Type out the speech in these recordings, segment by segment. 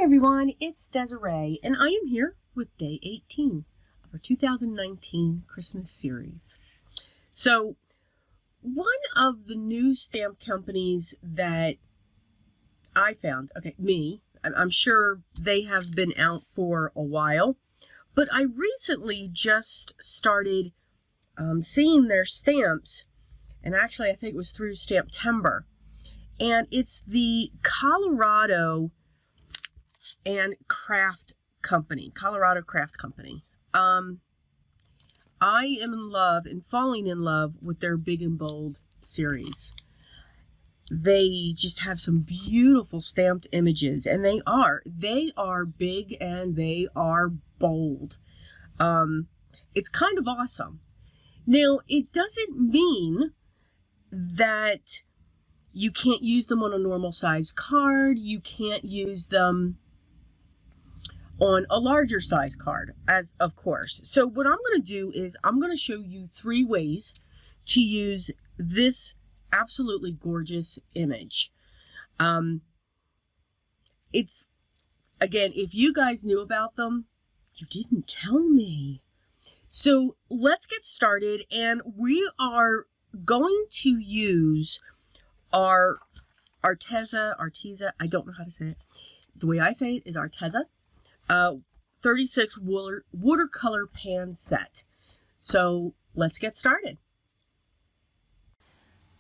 everyone, it's Desiree, and I am here with day 18 of our 2019 Christmas series. So, one of the new stamp companies that I found, I'm sure they have been out for a while, but I recently just started seeing their stamps, and actually I think it was through Stamptember, and it's the Colorado Craft Company. I am in love and falling in love with their Big and Bold series. They just have some beautiful stamped images, and they are big and they are bold. It's kind of awesome. Now, it doesn't mean that you can't use them on a normal size card. You can't use them on a larger size card, as of course. So what I'm going to do is I'm going to show you 3 ways to use this absolutely gorgeous image. It's, again, if you guys knew about them, you didn't tell me. So let's get started, and we are going to use our Arteza, I don't know how to say it. The way I say it is Arteza 36 watercolor pan set. So let's get started.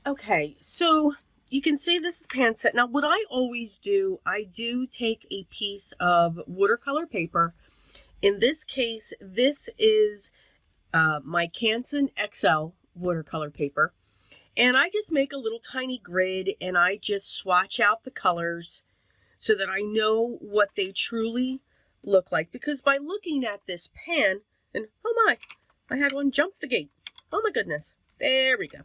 Okay, so you can see this is the pan set. Now what I always do, I do take a piece of watercolor paper. In this case, this is my Canson XL watercolor paper. And I just make a little tiny grid and I just swatch out the colors so that I know what they truly look like. Because by looking at this pan, and oh my, I had one jump the gate. Oh my goodness. There we go.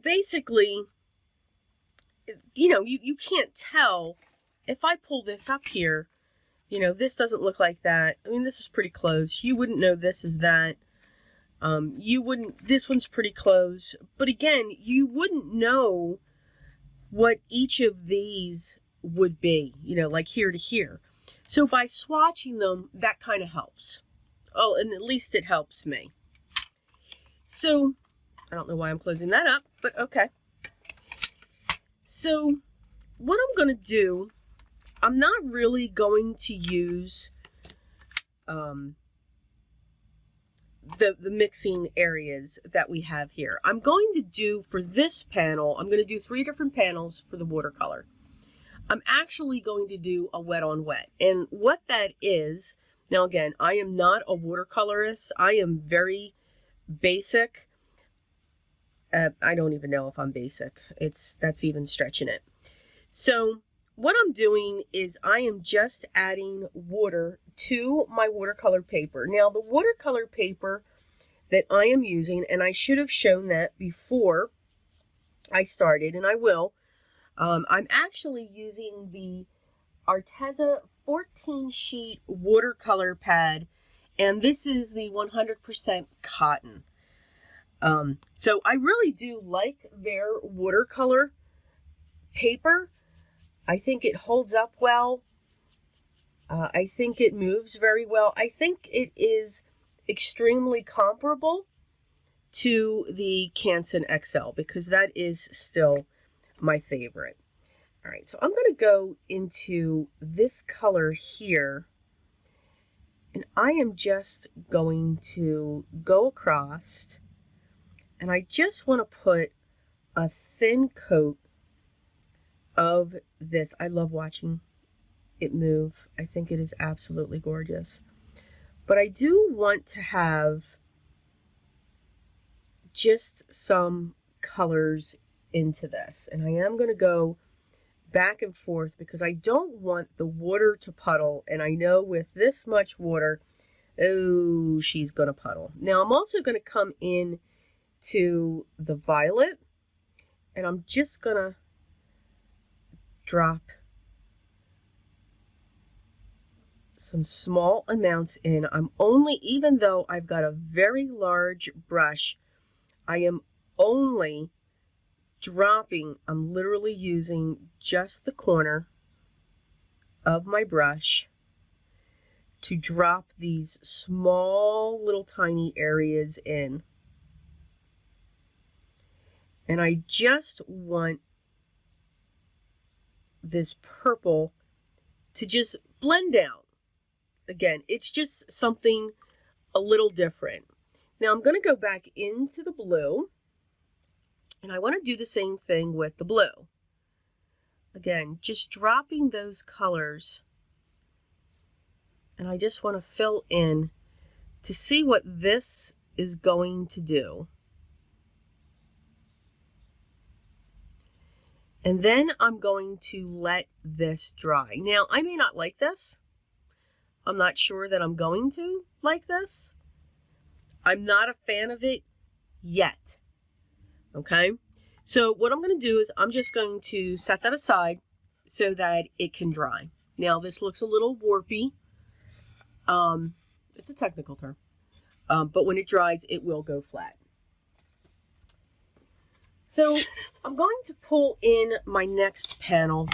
Basically, you can't tell. If I pull this up here, this doesn't look like that. I mean, this is pretty close. You wouldn't know this is that. This one's pretty close. But again, you wouldn't know what each of these would be, like here to here. So by swatching them, that kind of helps. Oh, and at least it helps me. So, I don't know why I'm closing that up, but okay. So, what I'm going to do, I'm not really going to use the mixing areas that we have here. I'm going to do, for this panel, I'm going to do 3 different panels for the watercolor. I'm actually going to do a wet on wet. And what that is, now again, I am not a watercolorist. I am very basic. I don't even know if I'm basic. That's even stretching it. So what I'm doing is I am just adding water to my watercolor paper. Now the watercolor paper that I am using, and I should have shown that before I started, and I will, I'm actually using the Arteza 14 sheet watercolor pad, and this is the 100% cotton. So I really do like their watercolor paper. I think it holds up well. I think it moves very well. I think it is extremely comparable to the Canson XL because that is still my favorite. All right, so I'm going to go into this color here, and I am just going to go across, and I just want to put a thin coat of this. I love watching it move. I think it is absolutely gorgeous. But I do want to have just some colors into this. And I am going to go back and forth because I don't want the water to puddle. And I know with this much water, oh, she's going to puddle. Now I'm also going to come in to the violet, and I'm just going to drop some small amounts in. I'm only, even though I've got a very large brush, I am only dropping, I'm literally using just the corner of my brush to drop these small little tiny areas in. And I just want this purple to just blend out. Again, it's just something a little different. Now I'm going to go back into the blue, and I want to do the same thing with the blue. Again, just dropping those colors, and I just want to fill in to see what this is going to do. And then I'm going to let this dry. Now, I may not like this. I'm not sure that I'm going to like this. I'm not a fan of it yet. Okay? So what I'm going to do is I'm just going to set that aside so that it can dry. Now, this looks a little warpy. It's a technical term. But when it dries, it will go flat. So I'm going to pull in my next panel,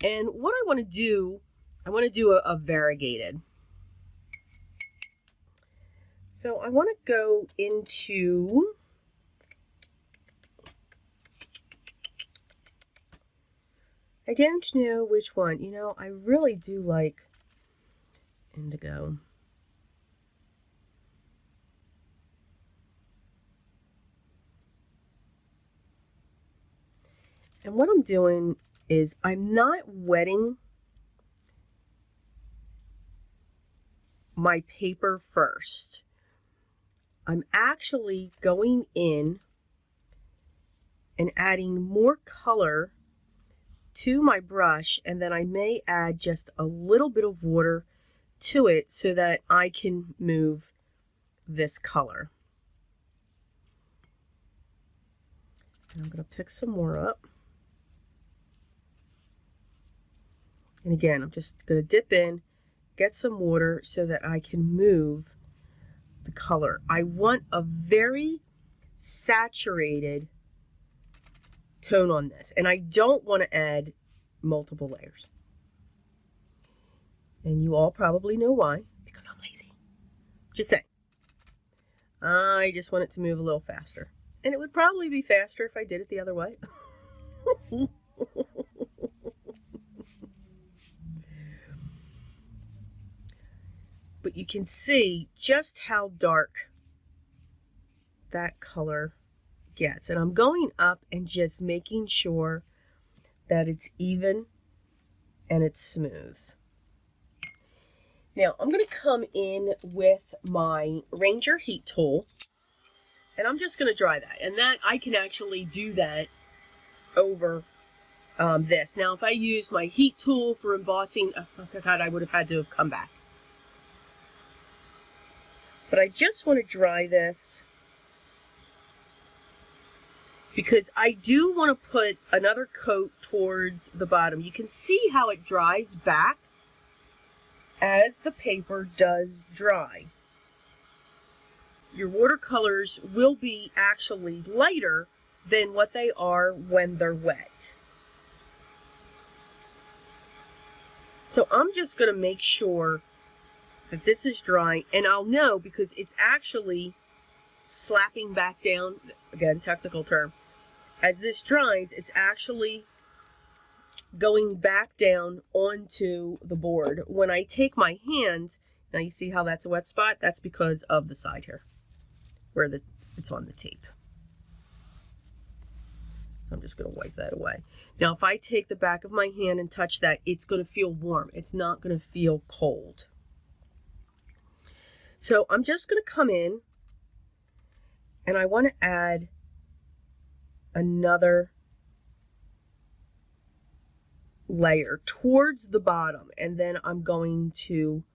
and what I want to do a variegated. So I want to go into, I don't know which one. You know, I really do like indigo. And what I'm doing is I'm not wetting my paper first. I'm actually going in and adding more color to my brush, and then I may add just a little bit of water to it so that I can move this color. And I'm going to pick some more up. And again, I'm just going to dip in, get some water so that I can move the color. I want a very saturated tone on this, and I don't want to add multiple layers. And you all probably know why, because I'm lazy. Just saying. I just want it to move a little faster. And it would probably be faster if I did it the other way. But you can see just how dark that color gets. And I'm going up and just making sure that it's even and it's smooth. Now I'm going to come in with my Ranger heat tool, and I'm just going to dry that. And that I can actually do that over this. Now if I use my heat tool for embossing, oh God, I would have had to have come back. But I just want to dry this because I do want to put another coat towards the bottom. You can see how it dries back as the paper does dry. Your watercolors will be actually lighter than what they are when they're wet. So I'm just going to make sure that this is dry, and I'll know because it's actually slapping back down, again, technical term. As this dries, it's actually going back down onto the board. When I take my hand, now you see how that's a wet spot? That's because of the side here, where it's on the tape. So I'm just going to wipe that away. Now, if I take the back of my hand and touch that, it's going to feel warm. It's not going to feel cold. So I'm just going to come in, and I want to add another layer towards the bottom, and then I'm going to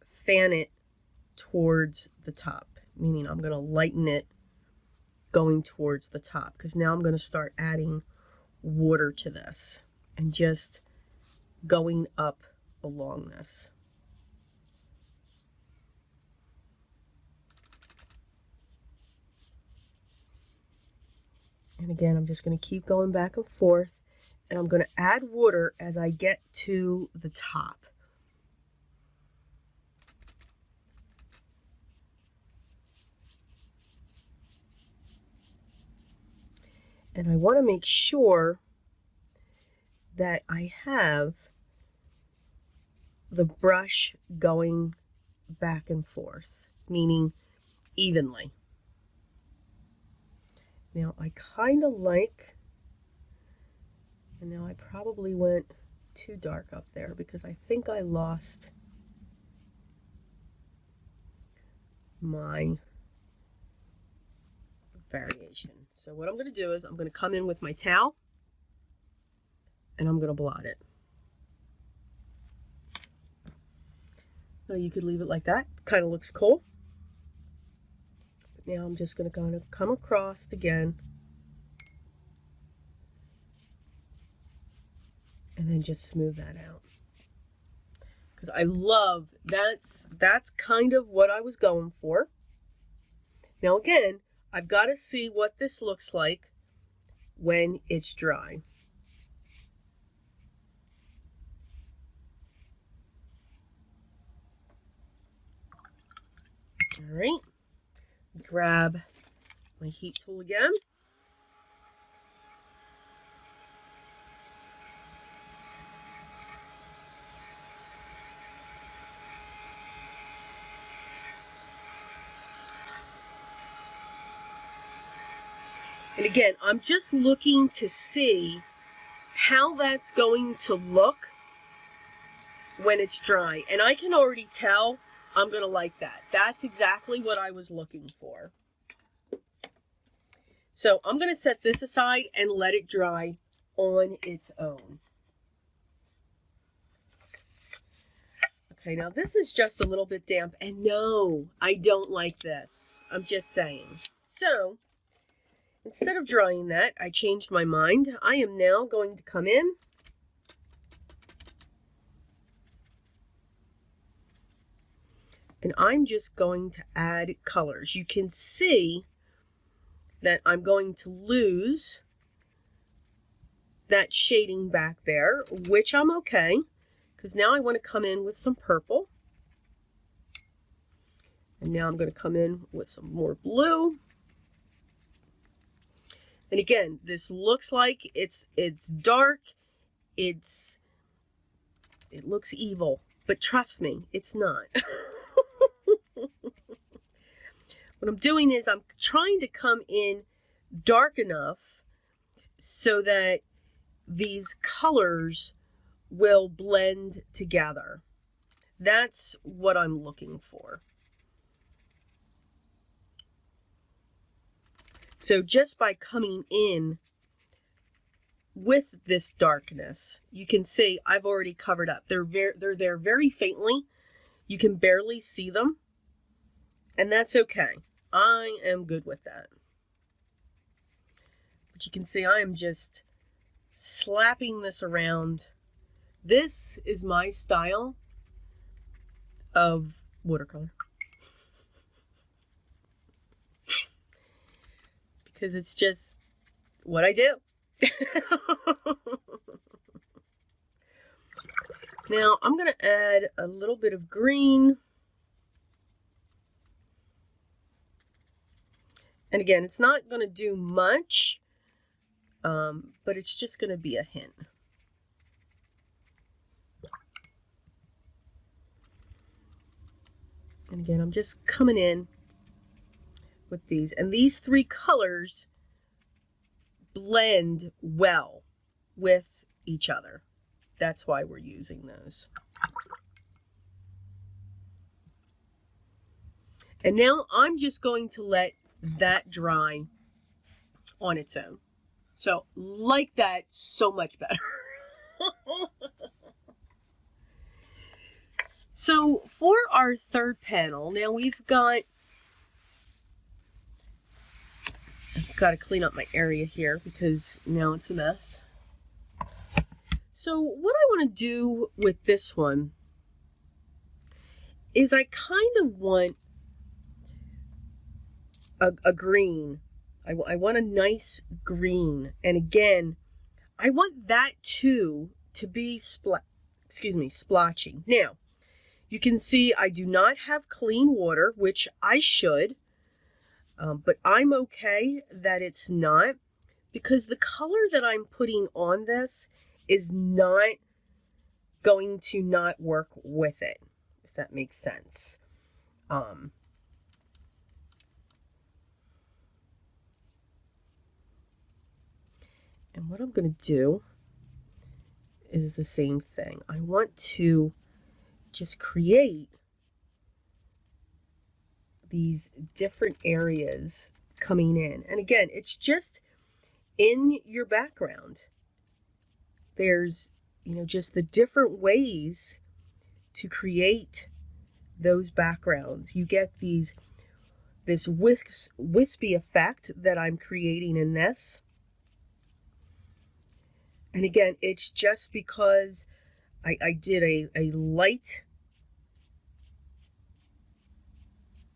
fan it towards the top, meaning I'm going to lighten it going towards the top, because now I'm going to start adding water to this and just going up along this. And again, I'm just going to keep going back and forth, and I'm going to add water as I get to the top. And I want to make sure that I have the brush going back and forth, meaning evenly. Now I kind of like, and now I probably went too dark up there because I think I lost my variation. So what I'm going to do is I'm going to come in with my towel and I'm going to blot it. Now you could leave it like that. Kind of looks cool. But now I'm just going to kind of come across again and then just smooth that out. Because I love, that's kind of what I was going for. Now again, I've got to see what this looks like when it's dry. All right, grab my heat tool again. And again, I'm just looking to see how that's going to look when it's dry. And I can already tell I'm going to like that. That's exactly what I was looking for. So I'm going to set this aside and let it dry on its own. Okay, now this is just a little bit damp. And no, I don't like this. I'm just saying. So instead of drying that, I changed my mind. I am now going to come in and I'm just going to add colors. You can see that I'm going to lose that shading back there, which I'm okay, because now I want to come in with some purple. And now I'm going to come in with some more blue. And again, this looks like it's dark, it looks evil, but trust me, it's not. What I'm doing is I'm trying to come in dark enough so that these colors will blend together. That's what I'm looking for. So just by coming in with this darkness, you can see I've already covered up. They're there very faintly. You can barely see them, and that's okay. I am good with that. But you can see I am just slapping this around. This is my style of watercolor. Because it's just what I do. Now I'm going to add a little bit of green. And again, it's not going to do much, but it's just going to be a hint. And again, I'm just coming in with these. And these three colors blend well with each other. That's why we're using those. And now I'm just going to let that dry on its own. So like that so much better. So for our third panel, now we've got, I've got to clean up my area here because now it's a mess. So what I want to do with this one is I kind of want a green I want a nice green. And again, I want that too to be splotchy. Now, you can see I do not have clean water, which I should, but I'm okay that it's not, because the color that I'm putting on this is not going to not work with it, if that makes sense. And what I'm going to do is the same thing. I want to just create these different areas coming in. And again, it's just in your background. There's, you know, just the different ways to create those backgrounds. You get this wispy effect that I'm creating in this. And again, it's just because I did a light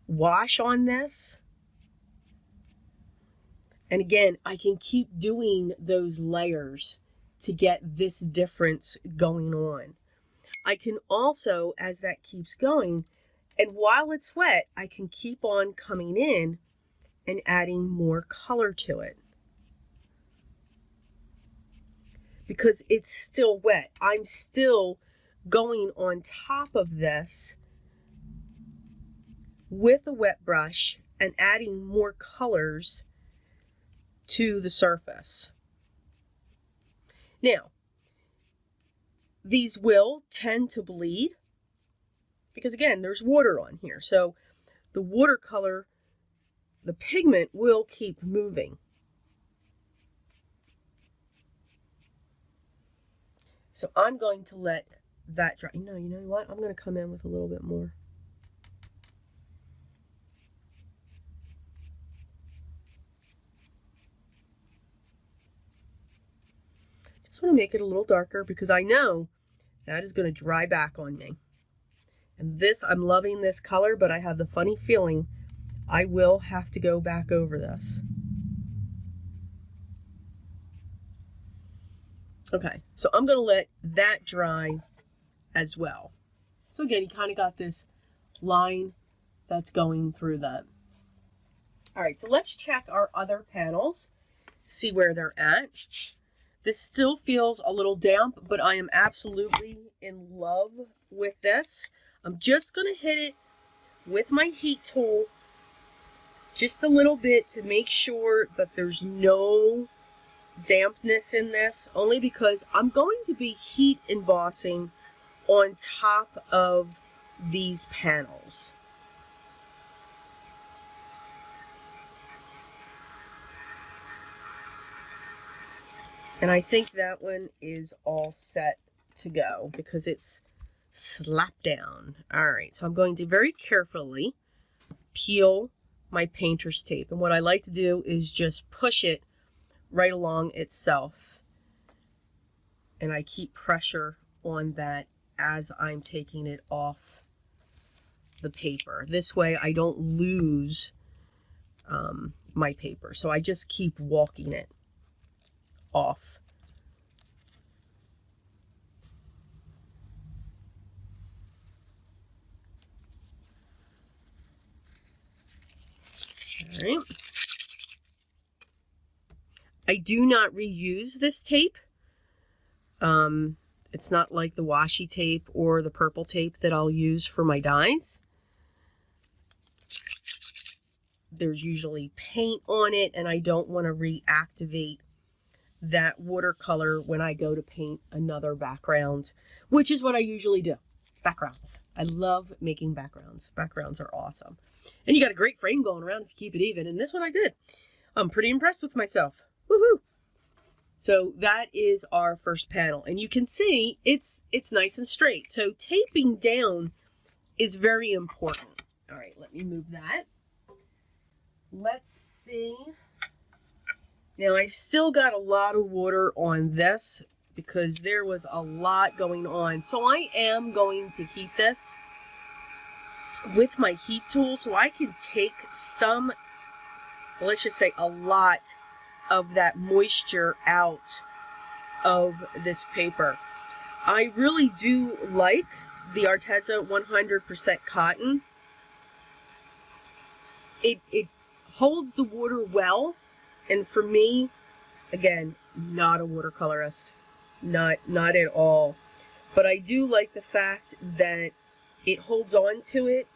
wash on this. And again, I can keep doing those layers to get this difference going on. I can also, as that keeps going, and while it's wet, I can keep on coming in and adding more color to it. Because it's still wet. I'm still going on top of this with a wet brush and adding more colors to the surface. Now, these will tend to bleed because, again, there's water on here. So the watercolor, the pigment will keep moving. So I'm going to let that dry. You know what? I'm going to come in with a little bit more. Just want to make it a little darker because I know that is going to dry back on me. And this, I'm loving this color, but I have the funny feeling I will have to go back over this. Okay, so I'm going to let that dry as well. So again, you kind of got this line that's going through that. All right, so let's check our other panels, see where they're at. This still feels a little damp, but I am absolutely in love with this. I'm just going to hit it with my heat tool just a little bit to make sure that there's no dampness in this, only because I'm going to be heat embossing on top of these panels. And I think that one is all set to go because it's slapped down. All right, so I'm going to very carefully peel my painter's tape. And what I like to do is just push it right along itself. And I keep pressure on that as I'm taking it off the paper. This way I don't lose my paper. So I just keep walking it off. All right. I do not reuse this tape. It's not like the washi tape or the purple tape that I'll use for my dies. There's usually paint on it, and I don't want to reactivate that watercolor when I go to paint another background, which is what I usually do. Backgrounds. I love making backgrounds. Backgrounds are awesome. And you got a great frame going around if you keep it even. And this one I did. I'm pretty impressed with myself. Woohoo! So that is our first panel. And you can see it's nice and straight. So taping down is very important. All right, let me move that. Let's see. Now I've still got a lot of water on this because there was a lot going on. So I am going to heat this with my heat tool so I can take some let's just say a lot of that moisture out of this paper. I really do like the Arteza 100% cotton. It holds the water well, and for me, again, not a watercolorist, not at all, but I do like the fact that it holds on to it,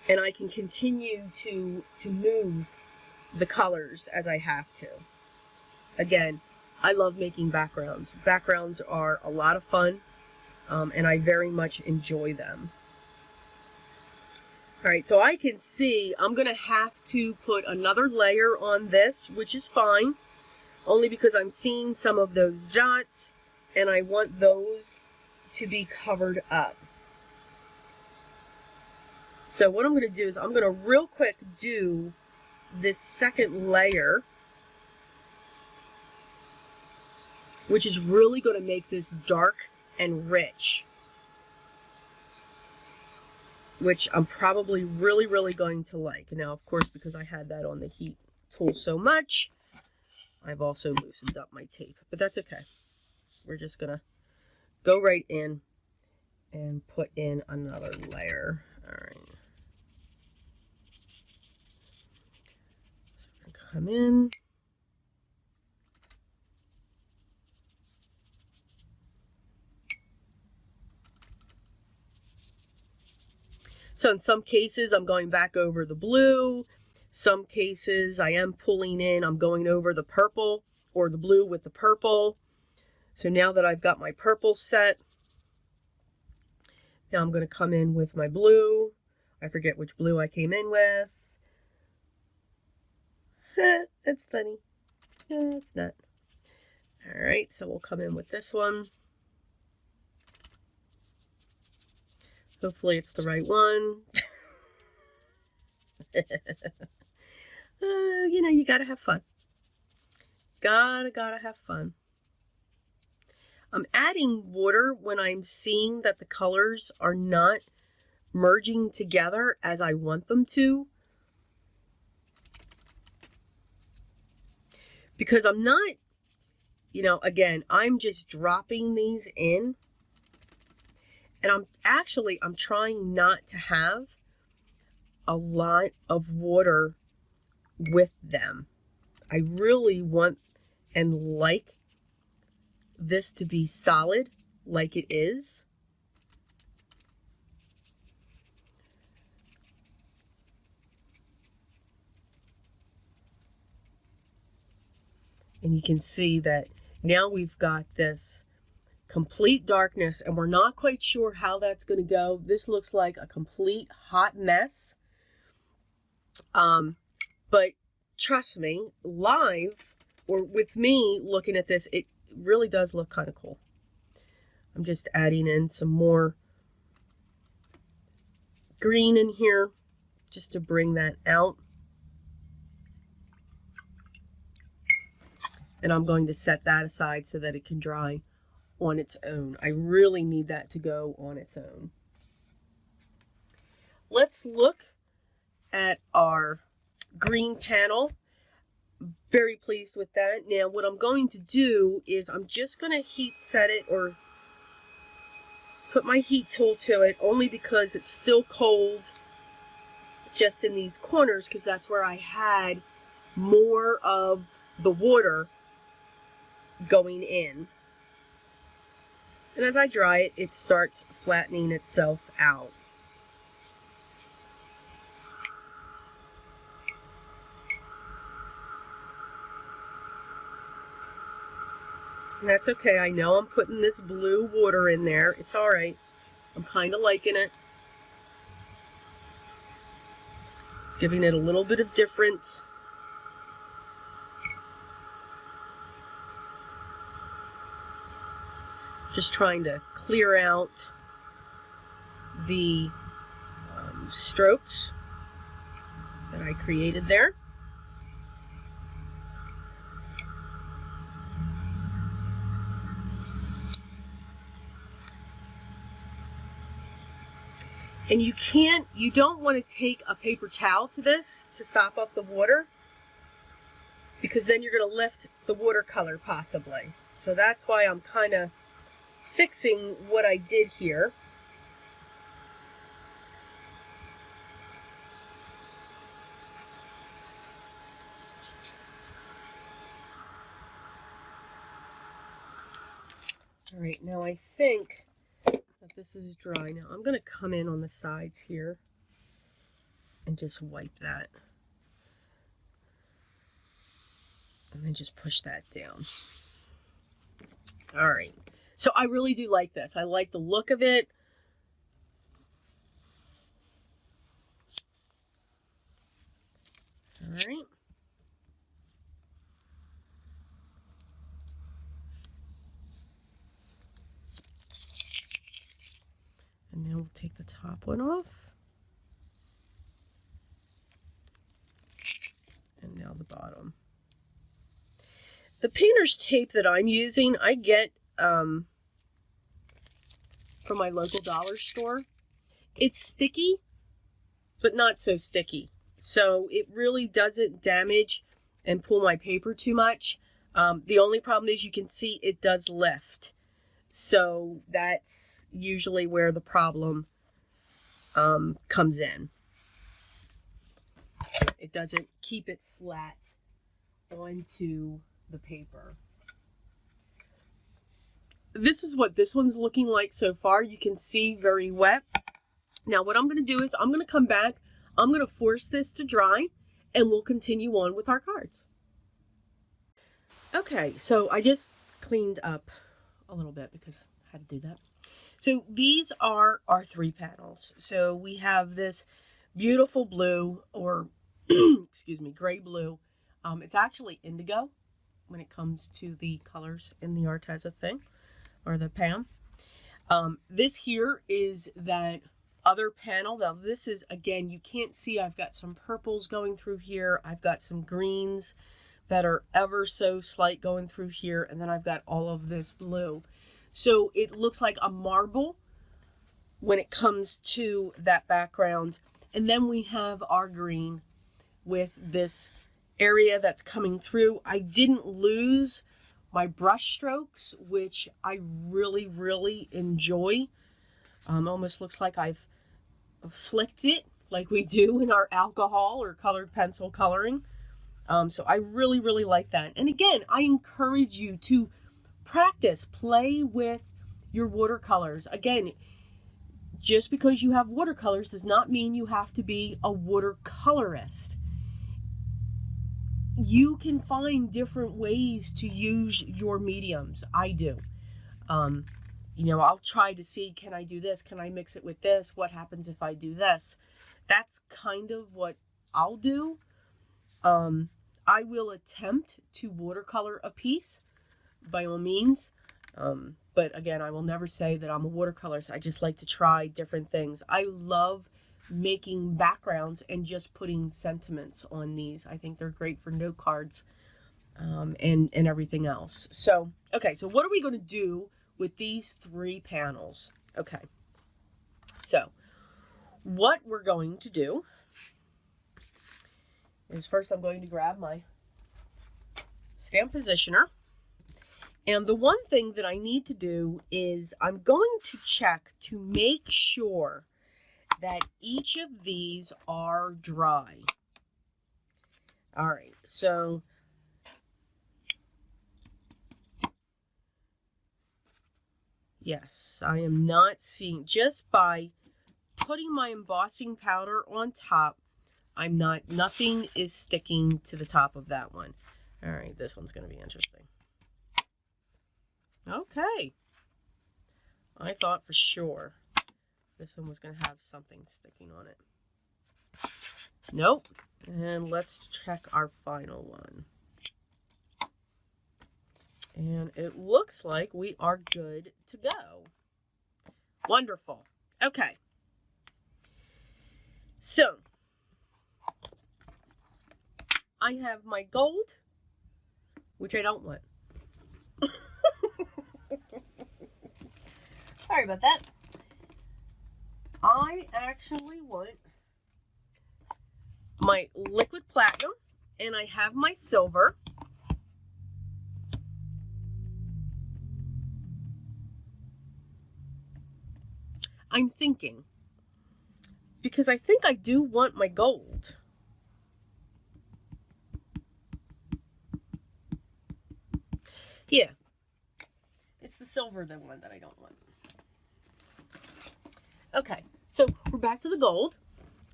and I can continue to move the colors as I have to. Again, I love making backgrounds. Backgrounds are a lot of fun, and I very much enjoy them. All right, so I can see I'm going to have to put another layer on this, which is fine, only because I'm seeing some of those dots, and I want those to be covered up. So what I'm going to do is I'm going to real quick do this second layer, which is really going to make this dark and rich, which I'm probably really going to like. Now, of course, because I had that on the heat tool so much, I've also loosened up my tape, but that's okay. We're just going to go right in and put in another layer. All right. Come in. So in some cases, I'm going back over the blue. Some cases I am pulling in, I'm going over the purple or the blue with the purple. So now that I've got my purple set, now I'm going to come in with my blue. I forget which blue I came in with. That's funny. It's not. All right, so we'll come in with this one. Hopefully it's the right one. You know, you gotta have fun. Gotta have fun. I'm adding water when I'm seeing that the colors are not merging together as I want them to. Because I'm not, you know, again, I'm just dropping these in. And I'm trying not to have a lot of water with them. I really want and like this to be solid like it is. And you can see that now we've got this complete darkness, and we're not quite sure how that's going to go. This looks like a complete hot mess. But trust me, live or with me looking at this, it really does look kind of cool. I'm just adding in some more green in here just to bring that out. And I'm going to set that aside so that it can dry on its own. I really need that to go on its own. Let's look at our green panel. Very pleased with that. Now what I'm going to do is I'm just going to heat set it, or put my heat tool to it, only because it's still cold just in these corners, because that's where I had more of the water going in. And as I dry it, it starts flattening itself out. And that's okay. I know I'm putting this blue water in there. It's all right. I'm kind of liking it. It's giving it a little bit of difference. Just trying to clear out the strokes that I created there. And you don't want to take a paper towel to this to sop up the water. because then you're going to lift the watercolor possibly. So that's why I'm kind of fixing what I did here. All right, now I think that this is dry. Now I'm going to come in on the sides here and just wipe that. And then just push that down. All right. So I really do like this. I like the look of it. All right. And now we'll take the top one off. And now the bottom. The painter's tape that I'm using, I get from my local dollar store. It's sticky, but not so sticky. So it really doesn't damage and pull my paper too much. The only problem is you can see it does lift. So that's usually where the problem comes in. It doesn't keep it flat onto the paper. This is what this one's looking like so far. You can see very wet. Now what I'm going to do is I'm going to come back. I'm going to force this to dry and we'll continue on with our cards. Okay, so I just cleaned up a little bit because I had to do that. So these are our 3 panels. So we have this beautiful blue, or excuse me, gray blue. It's actually indigo when it comes to the colors in the Arteza thing, or the pan. This here is that other panel. Now this is, again, you can't see, I've got some purples going through here. I've got some greens that are ever so slight going through here. And then I've got all of this blue. So it looks like a marble when it comes to that background. And then we have our green with this area that's coming through. I didn't lose my brush strokes, which I really, really enjoy. Almost looks like I've flicked it like we do in our alcohol or colored pencil coloring. So I really, really like that. And again, I encourage you to practice, play with your watercolors. Again, just because you have watercolors does not mean you have to be a watercolorist. You can find different ways to use your mediums. I do. You know, I'll try to see, can I do this? Can I mix it with this? What happens if I do this? That's kind of what I'll do. I will attempt to watercolor a piece, by all means. But again, I will never say that I'm a watercolorist. I just like to try different things. I love making backgrounds and just putting sentiments on these. I think they're great for note cards and everything else. So, okay, so what are we going to do with these 3 panels? Okay, so what we're going to do is first I'm going to grab my stamp positioner. And the one thing that I need to do is I'm going to check to make sure that each of these are dry. All right, so yes, I am not seeing, just by putting my embossing powder on top, nothing is sticking to the top of that one. All right, this one's going to be interesting. Okay. I thought for sure this one was going to have something sticking on it. Nope. And let's check our final one. And it looks like we are good to go. Wonderful. Okay. So, I have my gold, which I don't want. Sorry about that. I actually want my liquid platinum, and I have my silver. I'm thinking, because I think I do want my gold. Yeah, it's the silver, the one that I don't want. Okay, so we're back to the gold,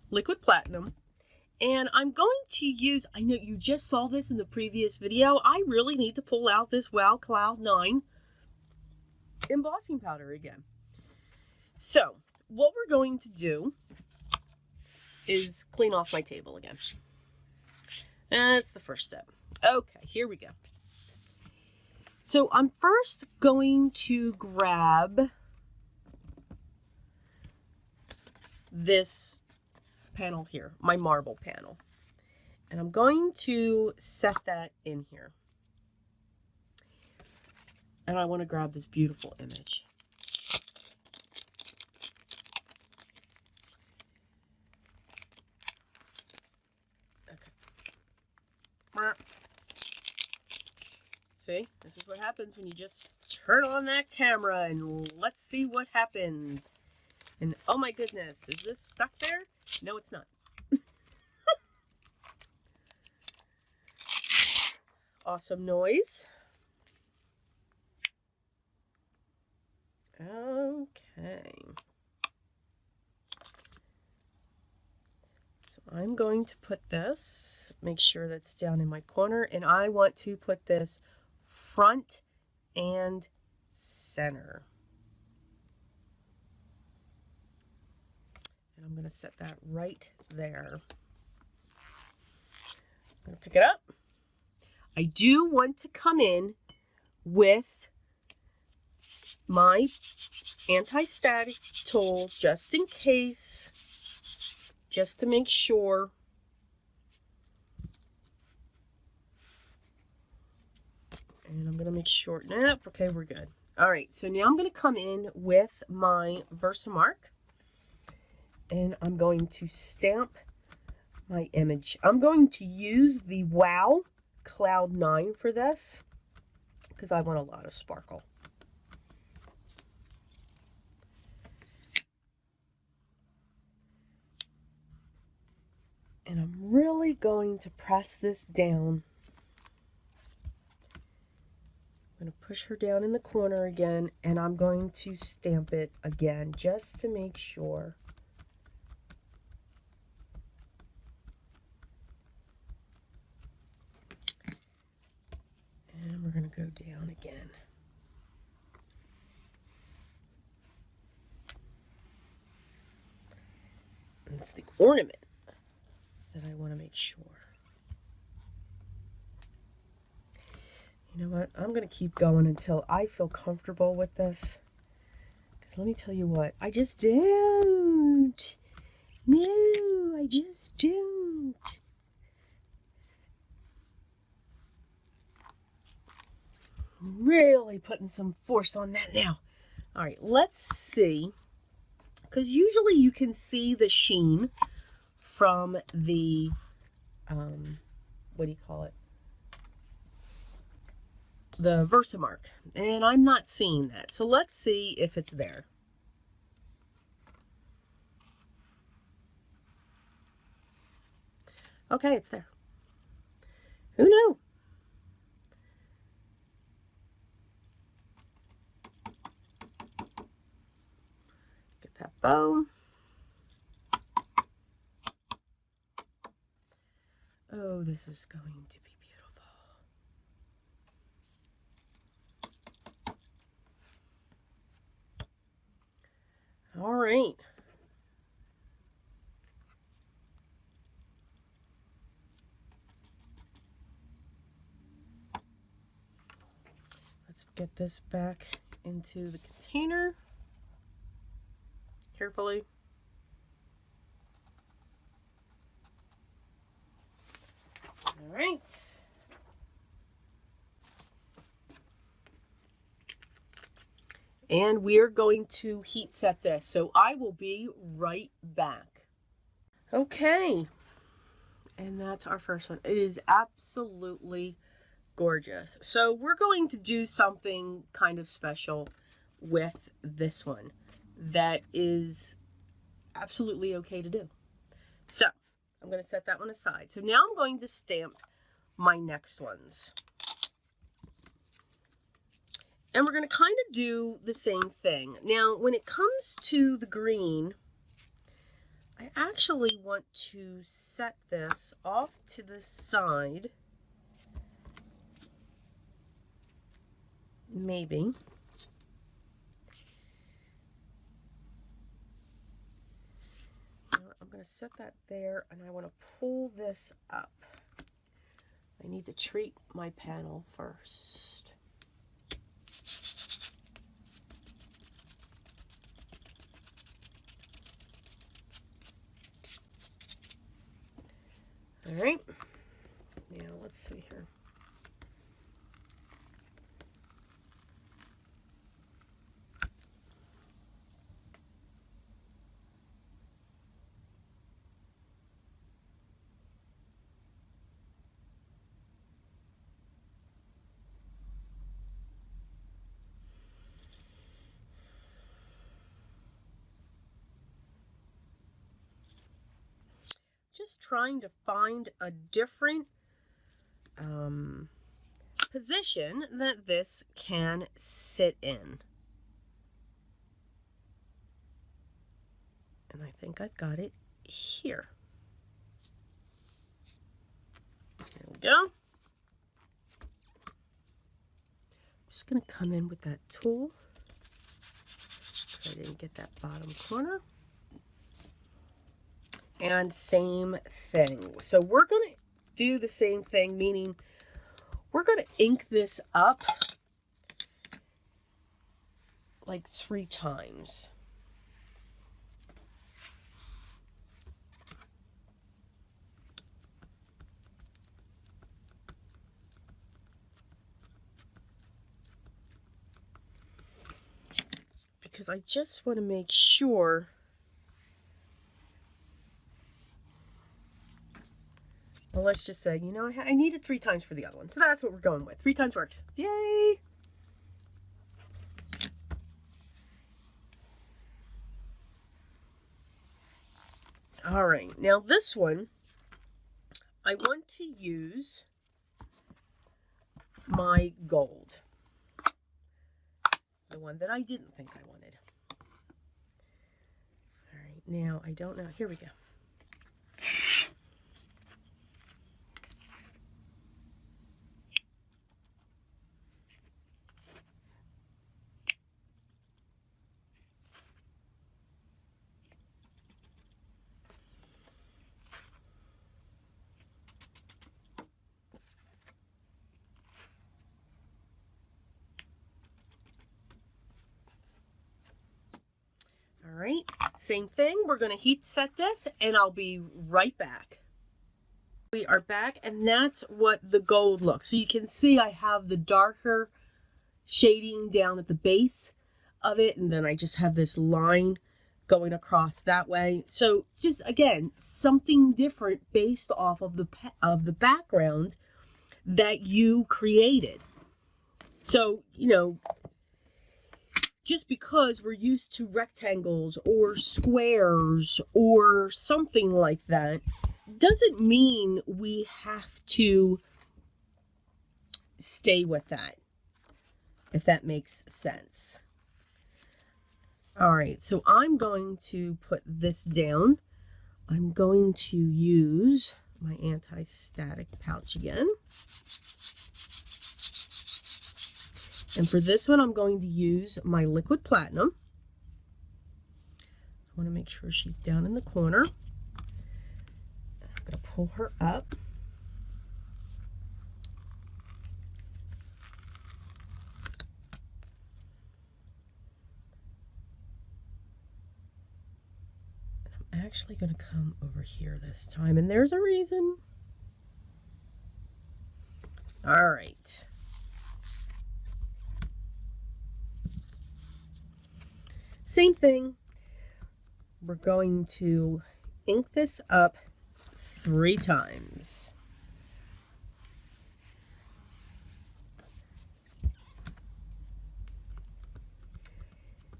liquid platinum, and I'm going to use, I know you just saw this in the previous video, I really need to pull out this Wow Cloud 9 embossing powder again. So, what we're going to do is clean off my table again. That's the first step. Okay, here we go. So I'm first going to grab this panel here, my marble panel. And I'm going to set that in here. And I want to grab this beautiful image. Okay. See, this is what happens when you just turn on that camera and let's see what happens. And oh my goodness, is this stuck there? No, it's not. Awesome noise. Okay. So I'm going to put this, make sure that's down in my corner, and I want to put this front and center. And I'm going to set that right there. I'm going to pick it up. I do want to come in with my anti-static tool just in case, just to make sure. And I'm going to make sure, nope, okay, we're good. All right, so now I'm going to come in with my Versamark, and I'm going to stamp my image. I'm going to use the Wow Cloud 9 for this, because I want a lot of sparkle. And I'm really going to press this down. I'm going to push her down in the corner again, and I'm going to stamp it again just to make sure. And we're going to go down again. And it's the ornament that I want to make sure. You know what? I'm going to keep going until I feel comfortable with this. Because let me tell you what, I just don't. No, I just don't. Really putting some force on that now. All right, let's see. Because usually you can see the sheen from the, what do you call it? The Versamark. And I'm not seeing that. So let's see if it's there. Okay, it's there. Who knew? Get that bow. Oh, this is going to be beautiful. All right. Let's get this back into the container carefully. All right. And we are going to heat set this. So I will be right back. Okay. And that's our first one. It is absolutely gorgeous. So we're going to do something kind of special with this one. that is absolutely okay to do. So I'm going to set that one aside. So now I'm going to stamp my next ones. And we're going to kind of do the same thing. Now, when it comes to the green, I actually want to set this off to the side. Maybe. I'm going to set that there, and I want to pull this up. I need to treat my panel first. All right, now let's see here. Just trying to find a different position that this can sit in. And I think I've got it here. There we go. I'm just going to come in with that tool because I didn't get that bottom corner. And same thing. So we're going to do the same thing, meaning we're going to ink this up like 3 times. Because I just want to make sure well, let's just say, you know, I need it 3 times for the other one. So that's what we're going with. 3 times works. Yay! All right. Now this one, I want to use my gold. The one that I didn't think I wanted. All right. Now, I don't know. Here we go. All right, same thing. We're going to heat set this and I'll be right back. We are back and that's what the gold looks. So you can see I have the darker shading down at the base of it. And then I just have this line going across that way. So just again, something different based off of the background that you created. So, you know, just because we're used to rectangles or squares or something like that, doesn't mean we have to stay with that, if that makes sense. All right, so I'm going to put this down. I'm going to use my anti-static pouch again. And for this one, I'm going to use my liquid platinum. I want to make sure she's down in the corner. I'm going to pull her up. And I'm actually going to come over here this time, and there's a reason. All right. Same thing. We're going to ink this up 3 times.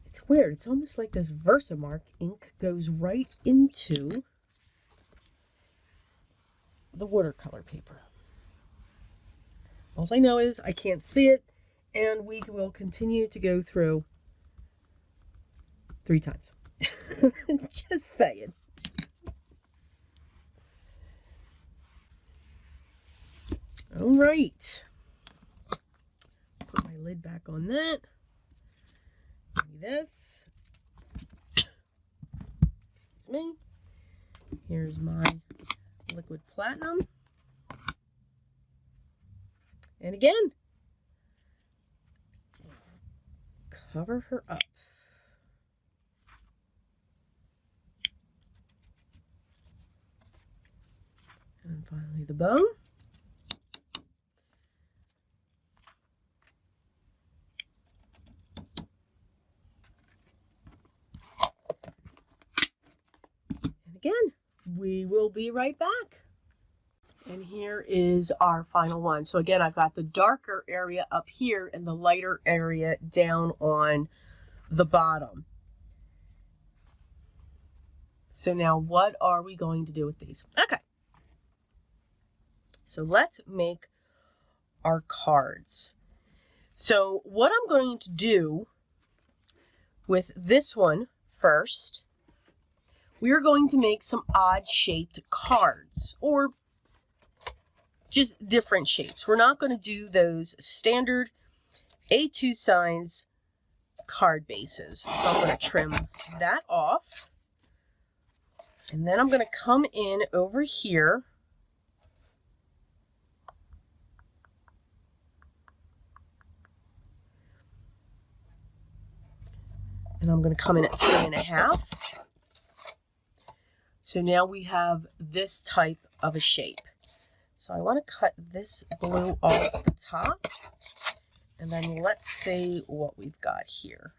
It's It's weird. It's almost like this Versamark ink goes right into the watercolor paper. All I know is I can't see it, and we will continue to go through 3 times. Just saying. All right. Put my lid back on that. Maybe this. Excuse me. Here's my liquid platinum. And again, cover her up. And finally the bow. And again, we will be right back. And here is our final one. So again, I've got the darker area up here and the lighter area down on the bottom. So now what are we going to do with these? Okay. So let's make our cards. So what I'm going to do with this one first, we're going to make some odd shaped cards, or just different shapes. We're not going to do those standard A2 size card bases. So I'm going to trim that off. And then I'm going to come in over here and I'm going to come in at 3.5. So now we have this type of a shape. So I want to cut this blue off the top, and then let's see what we've got here.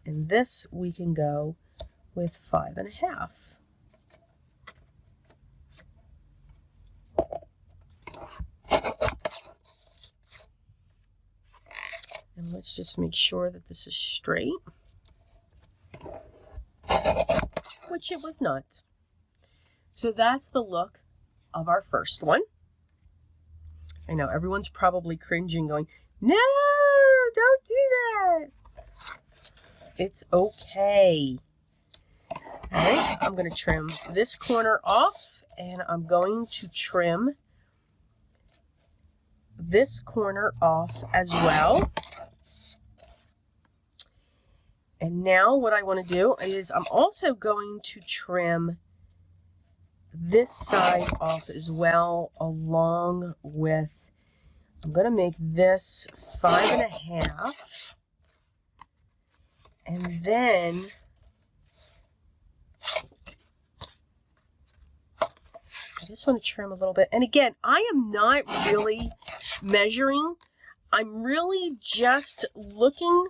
And this we can go with 5.5. And let's just make sure that this is straight, which it was not. So that's the look of our first one. I know everyone's probably cringing, going, no, don't do that. It's okay. All right, I'm going to trim this corner off, and I'm going to trim this corner off as well. And now what I want to do is I'm also going to trim this side off as well, along with, I'm going to make this 5.5. And then I just want to trim a little bit. And again, I am not really measuring. I'm really just looking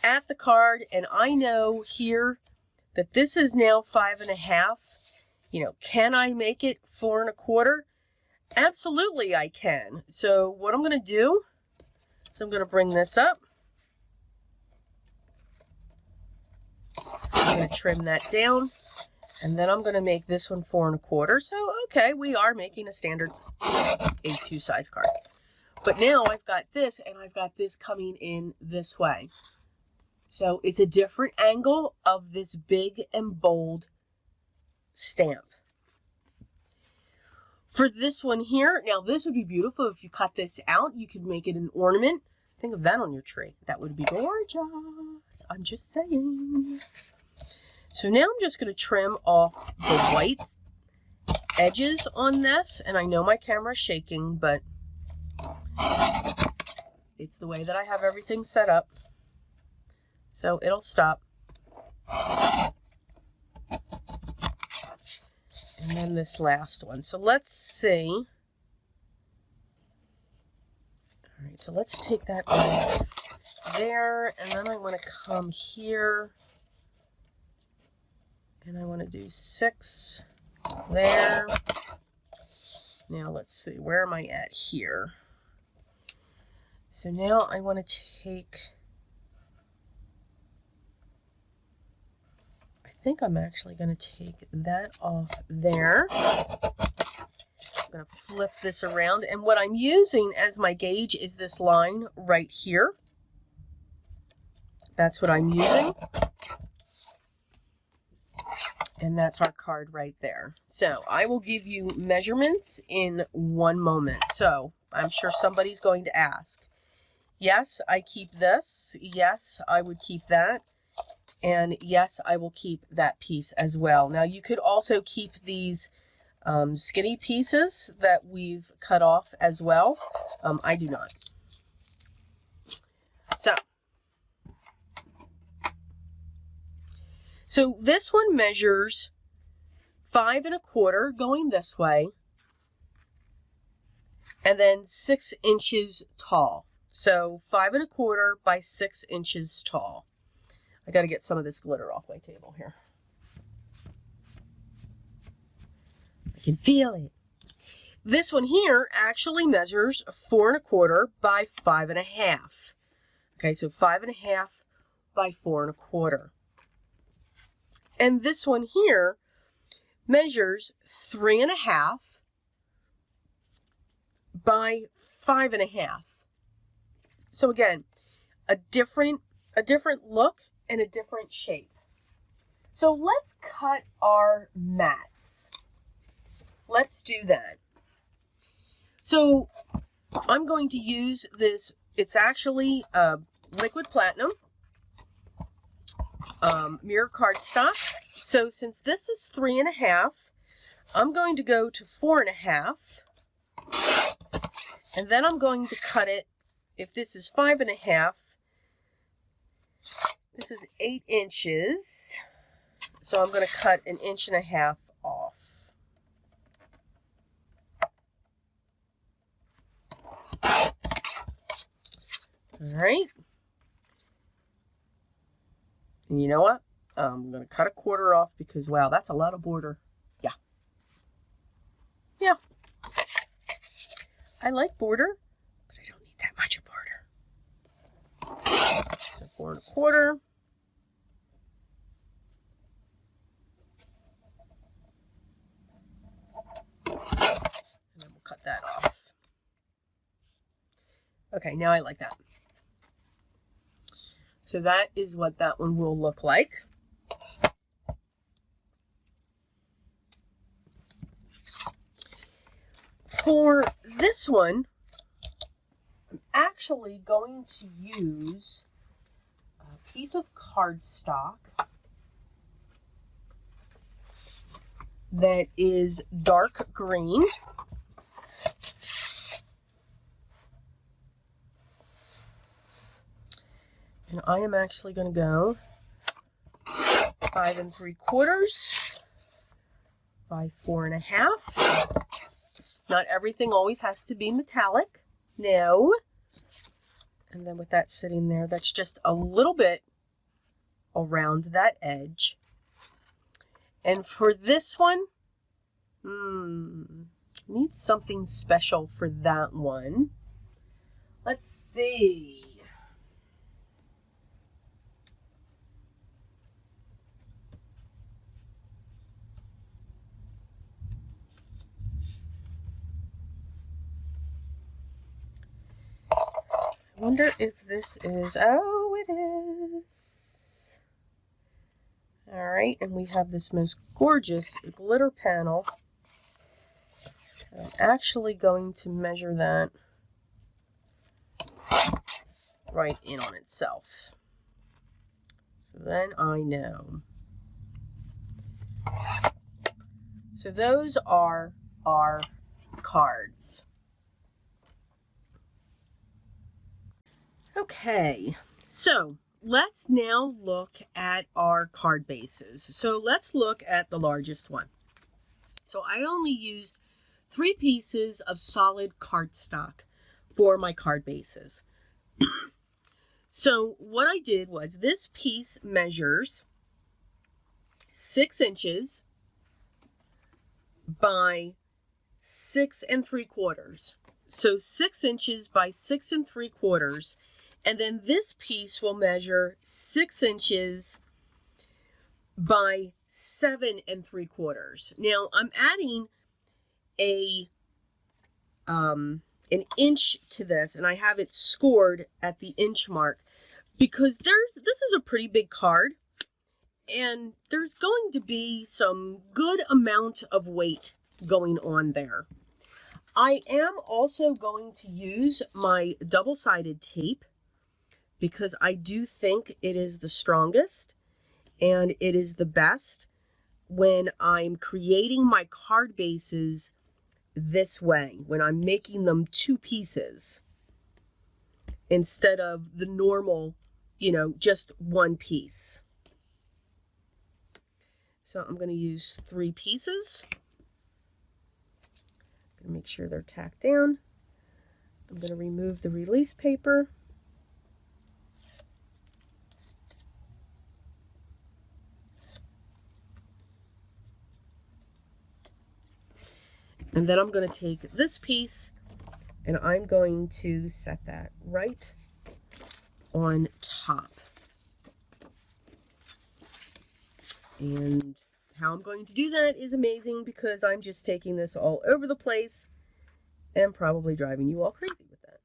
at the card, and I know here that this is now 5.5. You know, can I make it 4.25? Absolutely I can. So what I'm going to do is I'm going to bring this up. I'm going to trim that down, and then I'm going to make this one 4.25. So, okay, we are making a standard A2 size card. But now I've got this, and I've got this coming in this way. So it's a different angle of this big and bold stamp. For this one here, now this would be beautiful if you cut this out. You could make it an ornament. Think of that on your tree. That would be gorgeous. I'm just saying. So now I'm just going to trim off the white edges on this. And I know my camera's shaking, but it's the way that I have everything set up. So it'll stop. And then this last one. So let's see. All right, so let's take that off there. And then I want to come here. And I want to do 6 there. Now let's see, where am I at here? So now I want to take think I'm actually going to take that off there. I'm going to flip this around. And what I'm using as my gauge is this line right here. That's what I'm using. And that's our card right there. So I will give you measurements in one moment. So I'm sure somebody's going to ask. Yes, I keep this. Yes, I would keep that. And yes, I will keep that piece as well. Now you could also keep these skinny pieces that we've cut off as well. I do not. So this one measures 5 1/4 going this way, and then 6 inches tall. So 5 1/4 by 6 inches tall. I got to get some of this glitter off my table here. I can feel it. This one here actually measures 4 1/4 by 5 1/2. Okay, so 5 1/2 by 4 1/4. And this one here measures 3 1/2 by 5 1/2. So again, a different look and a different shape. So let's cut our mats. Let's do that. So I'm going to use this. It's actually liquid platinum. Mirror cardstock. So since this is 3 1/2, I'm going to go to 4 1/2, and then I'm going to cut it. If this is 5 1/2, this is 8 inches. So I'm going to cut 1.5 inches off. All right. And you know what? I'm going to cut 1/4 off because, wow, that's a lot of border. Yeah. Yeah. I like border, but I don't need that much of border. So 4 1/4. And then we'll cut that off. Okay, now I like that. So that is what that one will look like. For this one, I'm actually going to use a piece of cardstock that is dark green. And I am actually going to go 5 3/4 by 4 1/2. Not everything always has to be metallic. No. And then with that sitting there, that's just a little bit around that edge. And for this one, need something special for that one. Let's see. I wonder if this is, oh, it is. All right, and we have this most gorgeous glitter panel. I'm actually going to measure that right in on itself. So then I know. So those are our cards. Okay, so let's now look at our card bases. So let's look at the largest one. So I only used 3 pieces of solid cardstock for my card bases. So what I did was this piece measures 6 inches by 6 3/4. So 6 inches by 6 3/4. And then this piece will measure 6 inches by 7 3/4. Now I'm adding an inch to this, and I have it scored at the inch mark because this is a pretty big card, and there's going to be some good amount of weight going on there. I am also going to use my double-sided tape because I do think it is the strongest and it is the best when I'm creating my card bases this way, when I'm making them 2 pieces instead of the normal, just 1 piece. So I'm going to use 3 pieces. I'm going to make sure they're tacked down. I'm going to remove the release paper. And then I'm going to take this piece and I'm going to set that right on top. And how I'm going to do that is amazing because I'm just taking this all over the place and probably driving you all crazy with that.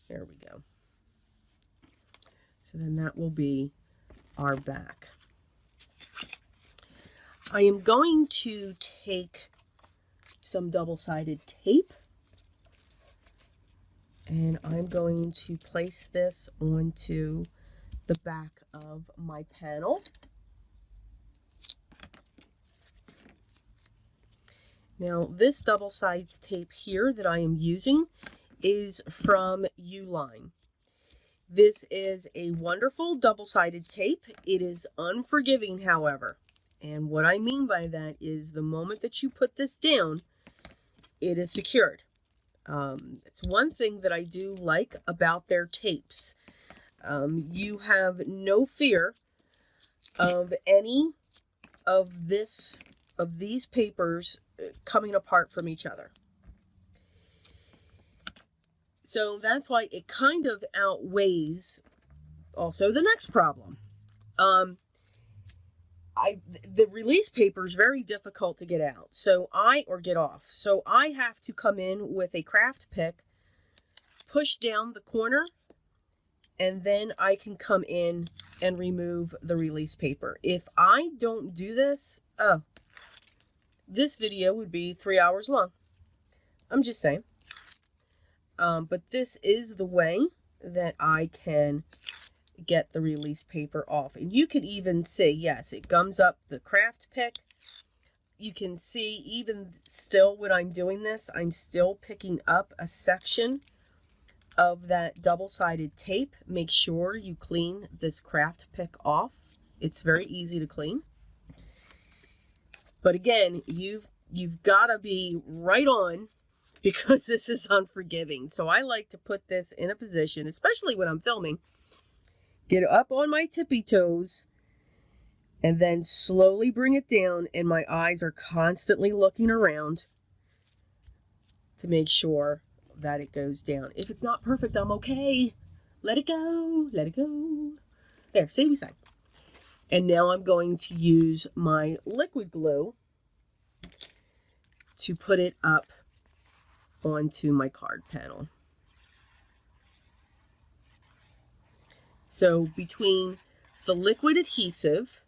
There we go. So then that will be our back. I am going to take some double-sided tape and I'm going to place this onto the back of my panel. Now this double-sided tape here that I am using is from Uline. This is a wonderful double-sided tape. It is unforgiving, however. And what I mean by that is the moment that you put this down, it is secured. It's one thing that I do like about their tapes. You have no fear of any of these papers coming apart from each other. So that's why it kind of outweighs also the next problem. The release paper is very difficult to get out, or get off. So I have to come in with a craft pick, push down the corner, and then I can come in and remove the release paper. If I don't do this, this video would be 3 hours long. I'm just saying. But this is the way that I can get the release paper off. And you can even see, yes, it gums up the craft pick. You can see even still when I'm doing this, I'm still picking up a section of that double-sided tape. Make sure you clean this craft pick off. It's very easy to clean. But again, you've got to be right on because this is unforgiving. So I like to put this in a position, especially when I'm filming, get up on my tippy toes, and then slowly bring it down, and my eyes are constantly looking around to make sure that it goes down. If it's not perfect, I'm okay. Let it go. Let it go. There, same side. And now I'm going to use my liquid glue to put it up onto my card panel. So between the liquid adhesive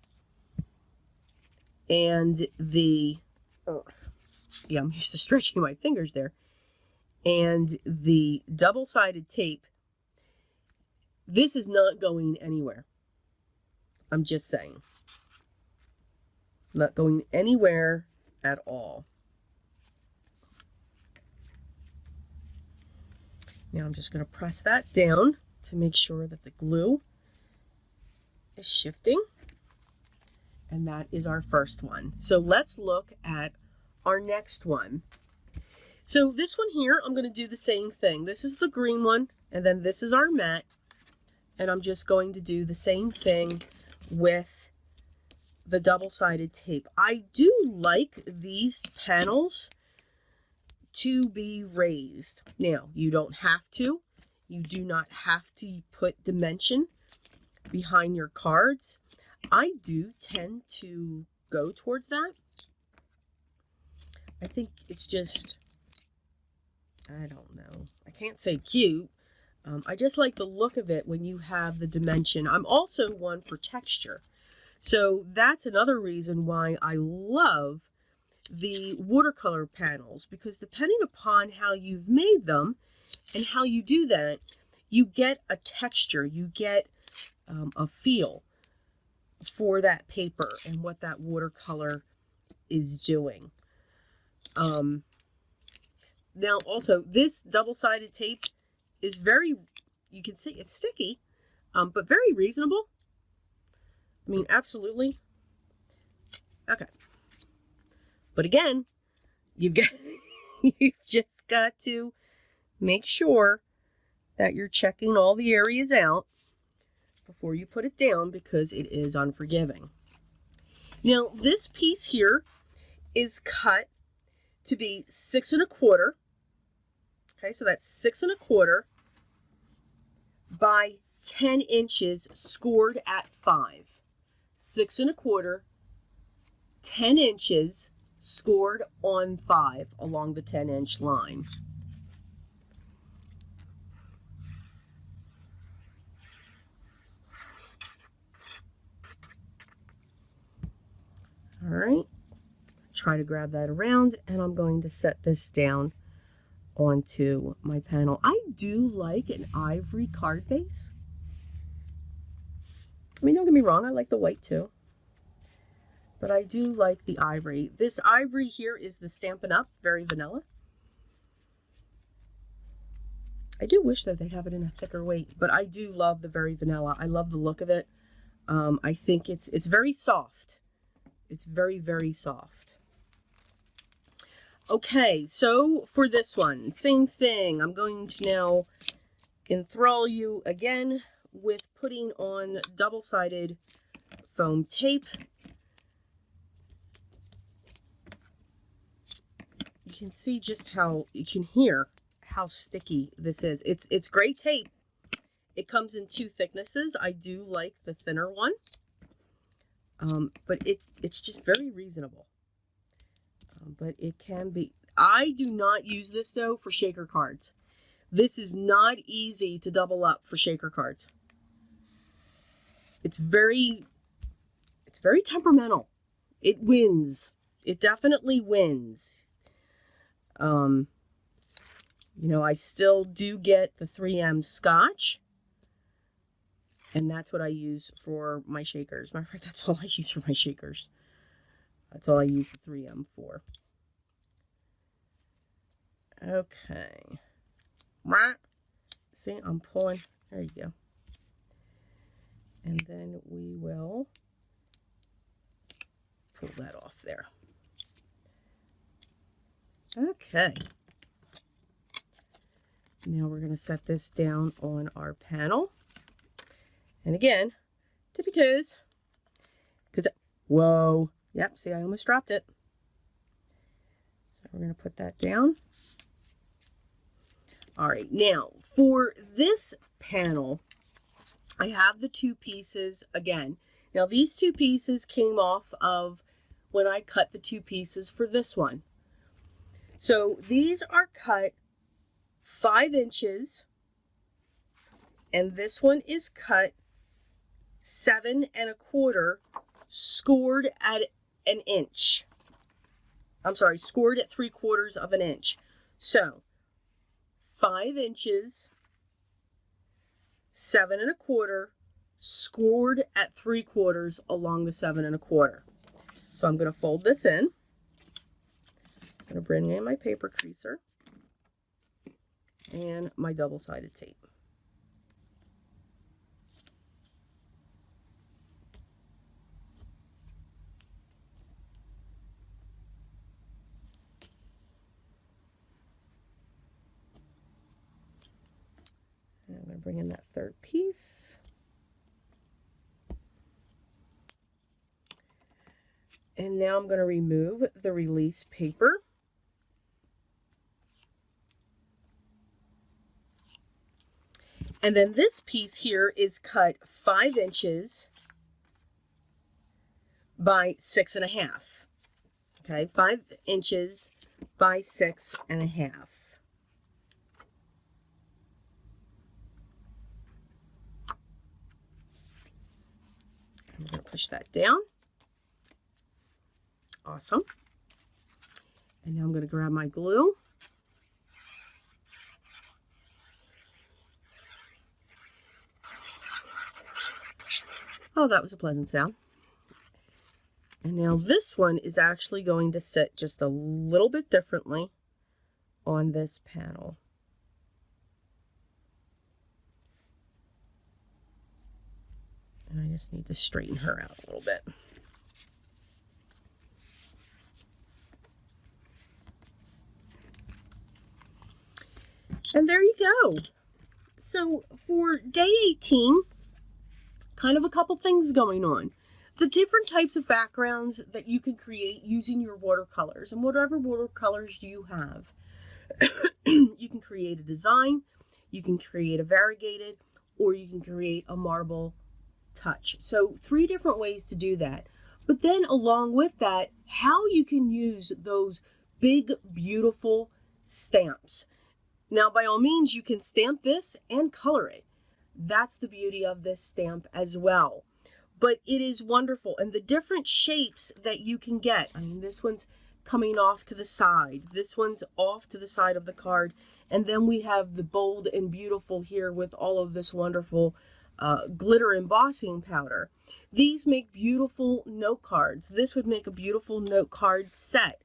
and the, I'm used to stretching my fingers there, and the double-sided tape, this is not going anywhere. I'm just saying. Not going anywhere at all. Now I'm just going to press that down to make sure that the glue is shifting. And that is our first one. So let's look at our next one. So this one here, I'm going to do the same thing. This is the green one, and then this is our matte. And I'm just going to do the same thing with the double-sided tape. I do like these panels to be raised. Now, you don't have to. You do not have to put dimension behind your cards. I do tend to go towards that. I think it's just, I don't know. I can't say cute. I just like the look of it when you have the dimension. I'm also one for texture. So that's another reason why I love the watercolor panels, because depending upon how you've made them and how you do that, you get a texture, you get a feel for that paper and what that watercolor is doing. Now also, this double-sided tape is very, you can see it's sticky, but very reasonable. I mean, absolutely. Okay. But again, you've just got to make sure that you're checking all the areas out before you put it down, because it is unforgiving. Now, this piece here is cut to be 6 1/4. Okay, so that's 6 1/4 by 10 inches scored at 5. 6 1/4, 10 inches scored on 5 along the 10-inch line. All right, try to grab that around, and I'm going to set this down onto my panel. I do like an ivory card base. I mean, don't get me wrong, I like the white too, but I do like the ivory. This ivory here is the Stampin' Up! Very vanilla. I do wish that they'd have it in a thicker weight, but I do love the very vanilla. I love the look of it. I think it's very soft. It's very, very soft. Okay, so for this one, same thing. I'm going to now enthrall you again with putting on double-sided foam tape. You can see just how, you can hear how sticky this is. It's great tape. It comes in 2 thicknesses. I do like the thinner one. But it's just very reasonable. But it can be. I do not use this though for shaker cards. This is not easy to double up for shaker cards. It's very temperamental. It wins. It definitely wins. You know, I still do get the 3M Scotch. And that's what I use for my shakers. Matter of fact, that's all I use for my shakers. That's all I use the 3M for. Okay. See, I'm pulling. There you go. And then we will pull that off there. Okay. Now we're going to set this down on our panel. And again, tippy toes, because, whoa, yep, see, I almost dropped it. So we're going to put that down. All right, now for this panel, I have the 2 pieces again. Now these 2 pieces came off of when I cut the 2 pieces for this one. So these are cut 5 inches, and this one is cut 7 1/4, scored at an inch. I'm sorry, scored at 3/4 of an inch. So 5 inches, 7 1/4, scored at 3/4 along the 7 1/4. So I'm going to fold this in. I'm going to bring in my paper creaser and my double-sided tape. And I'm going to bring in that 3rd piece. And now I'm going to remove the release paper. And then this piece here is cut 5 inches, by 6.5. Okay, 5 inches by 6.5. I'm going to push that down. Awesome. And now I'm going to grab my glue. Oh, that was a pleasant sound. And now this one is actually going to sit just a little bit differently on this panel. And I just need to straighten her out a little bit. And there you go. So for day 18, kind of a couple things going on. The different types of backgrounds that you can create using your watercolors, and whatever watercolors you have. You can create a design, you can create a variegated, or you can create a marble touch. So 3 different ways to do that. But then along with that, how you can use those big, beautiful stamps. Now, by all means, you can stamp this and color it. That's the beauty of this stamp as well. But it is wonderful. And the different shapes that you can get. I mean, this one's coming off to the side. This one's off to the side of the card. And then we have the bold and beautiful here with all of this wonderful glitter embossing powder. These make beautiful note cards. This would make a beautiful note card set.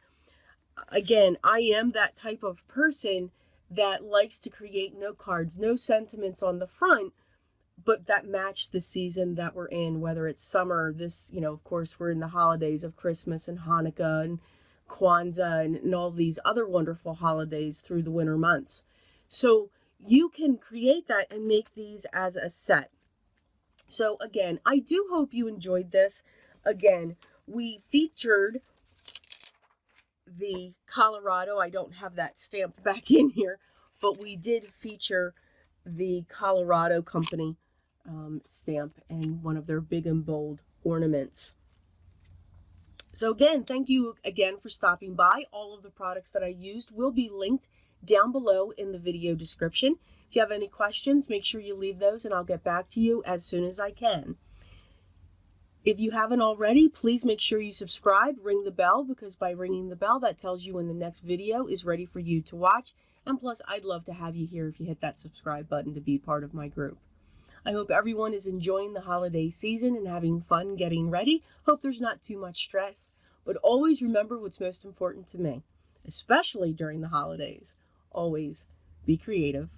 Again, I am that type of person that likes to create note cards. No sentiments on the front, but that match the season that we're in, whether it's summer, this, of course, we're in the holidays of Christmas and Hanukkah and Kwanzaa and all these other wonderful holidays through the winter months. So you can create that and make these as a set. So again, I do hope you enjoyed this. Again, we featured the Colorado. I don't have that stamped back in here, but we did feature the Colorado company stamp and one of their big and bold ornaments. So again, thank you again for stopping by. All of the products that I used will be linked down below in the video description. If you have any questions, make sure you leave those and I'll get back to you as soon as I can. If you haven't already, please make sure you subscribe, ring the bell, because by ringing the bell, that tells you when the next video is ready for you to watch. And plus, I'd love to have you here if you hit that subscribe button to be part of my group. I hope everyone is enjoying the holiday season and having fun getting ready. Hope there's not too much stress, but always remember what's most important to me, especially during the holidays. Always be creative.